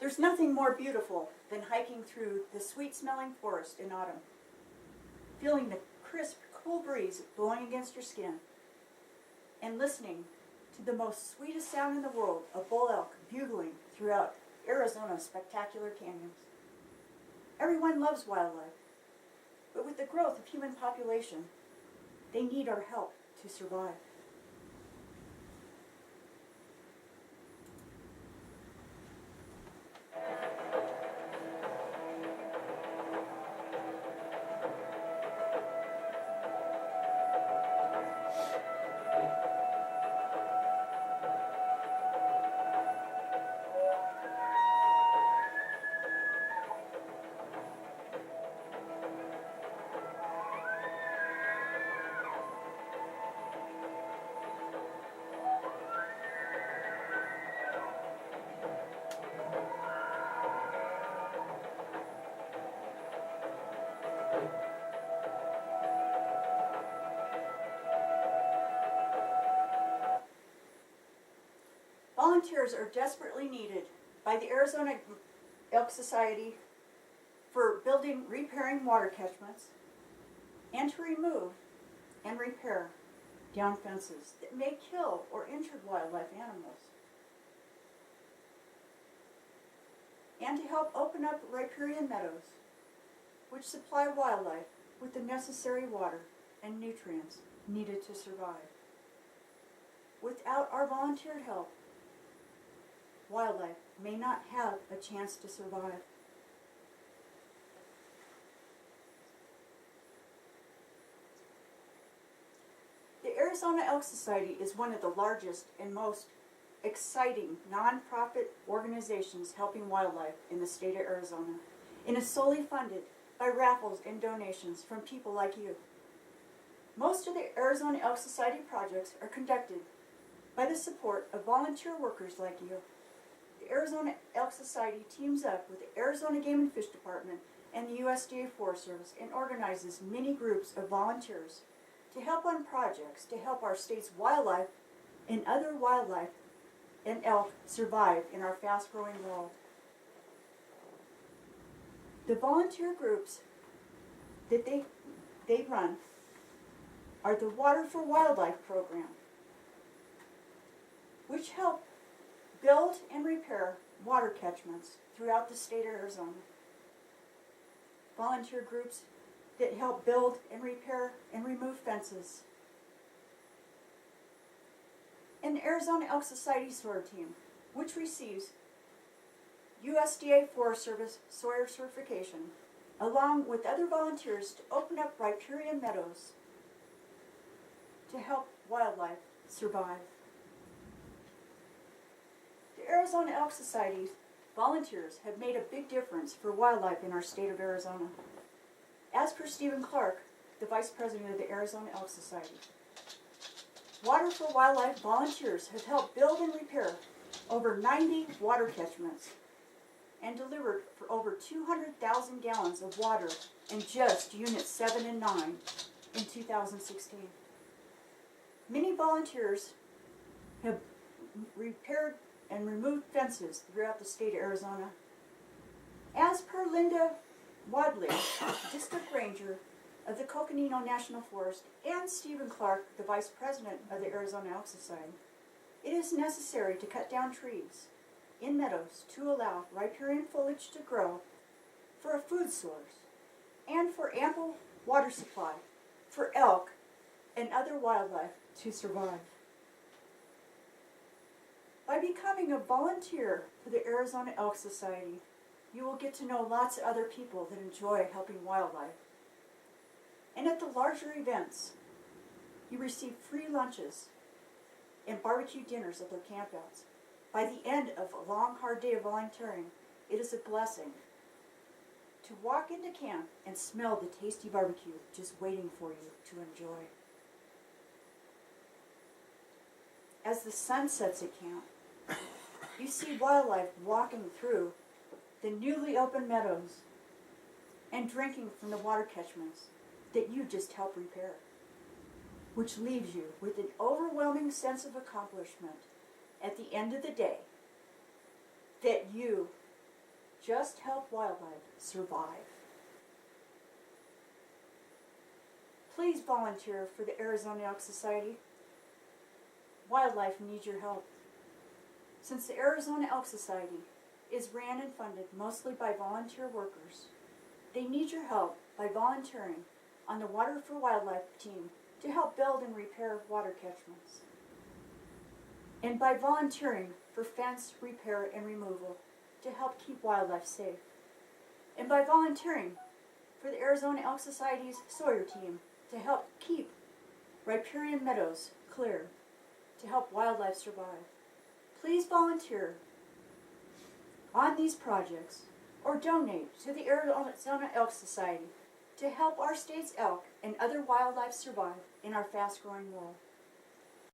There's nothing more beautiful than hiking through the sweet-smelling forest in autumn, feeling the crisp, cool breeze blowing against your skin, and listening to the most sweetest sound in the world, a bull elk bugling throughout Arizona's spectacular canyons. Everyone loves wildlife, but with the growth of human population, they need our help to survive. Volunteers are desperately needed by the Arizona Elk Society for building, repairing water catchments, and to remove and repair down fences that may kill or injure wildlife animals, and to help open up riparian meadows, which supply wildlife with the necessary water and nutrients needed to survive. Without our volunteered help, wildlife may not have a chance to survive. The Arizona Elk Society is one of the largest and most exciting nonprofit organizations helping wildlife in the state of Arizona, and is solely funded by raffles and donations from people like you. Most of the Arizona Elk Society projects are conducted by the support of volunteer workers like you. The Arizona Elk Society teams up with the Arizona Game and Fish Department and the USDA Forest Service and organizes many groups of volunteers to help on projects to help our state's wildlife and other wildlife and elk survive in our fast-growing world. The volunteer groups that they run are the Water for Wildlife program, which help build and repair water catchments throughout the state of Arizona. Volunteer groups that help build and repair and remove fences. And the Arizona Elk Society Soil Team, which receives USDA Forest Service Soil certification, along with other volunteers to open up riparian meadows to help wildlife survive. The Arizona Elk Society's volunteers have made a big difference for wildlife in our state of Arizona. As per Stephen Clark, the Vice President of the Arizona Elk Society, Water for Wildlife volunteers have helped build and repair over 90 water catchments and delivered for over 200,000 gallons of water in just Units 7 and 9 in 2016. Many volunteers have repaired and removed fences throughout the state of Arizona. As per Linda Wadley, District Ranger of the Coconino National Forest, and Stephen Clark, the Vice President of the Arizona Elk Society, it is necessary to cut down trees in meadows to allow riparian foliage to grow for a food source and for ample water supply for elk and other wildlife to survive. By becoming a volunteer for the Arizona Elk Society, you will get to know lots of other people that enjoy helping wildlife. And at the larger events, you receive free lunches and barbecue dinners at their campouts. By the end of a long, hard day of volunteering, it is a blessing to walk into camp and smell the tasty barbecue just waiting for you to enjoy. As the sun sets at camp, you see wildlife walking through the newly opened meadows and drinking from the water catchments that you just helped repair, which leaves you with an overwhelming sense of accomplishment at the end of the day that you Just help wildlife survive. Please volunteer for the Arizona Elk Society. Wildlife needs your help. Since the Arizona Elk Society is ran and funded mostly by volunteer workers, they need your help by volunteering on the Water for Wildlife team to help build and repair water catchments, and by volunteering for fence repair and removal to help keep wildlife safe, and by volunteering for the Arizona Elk Society's Sawyer team to help keep riparian meadows clear, to help wildlife survive. Please volunteer on these projects or donate to the Arizona Elk Society to help our state's elk and other wildlife survive in our fast-growing world.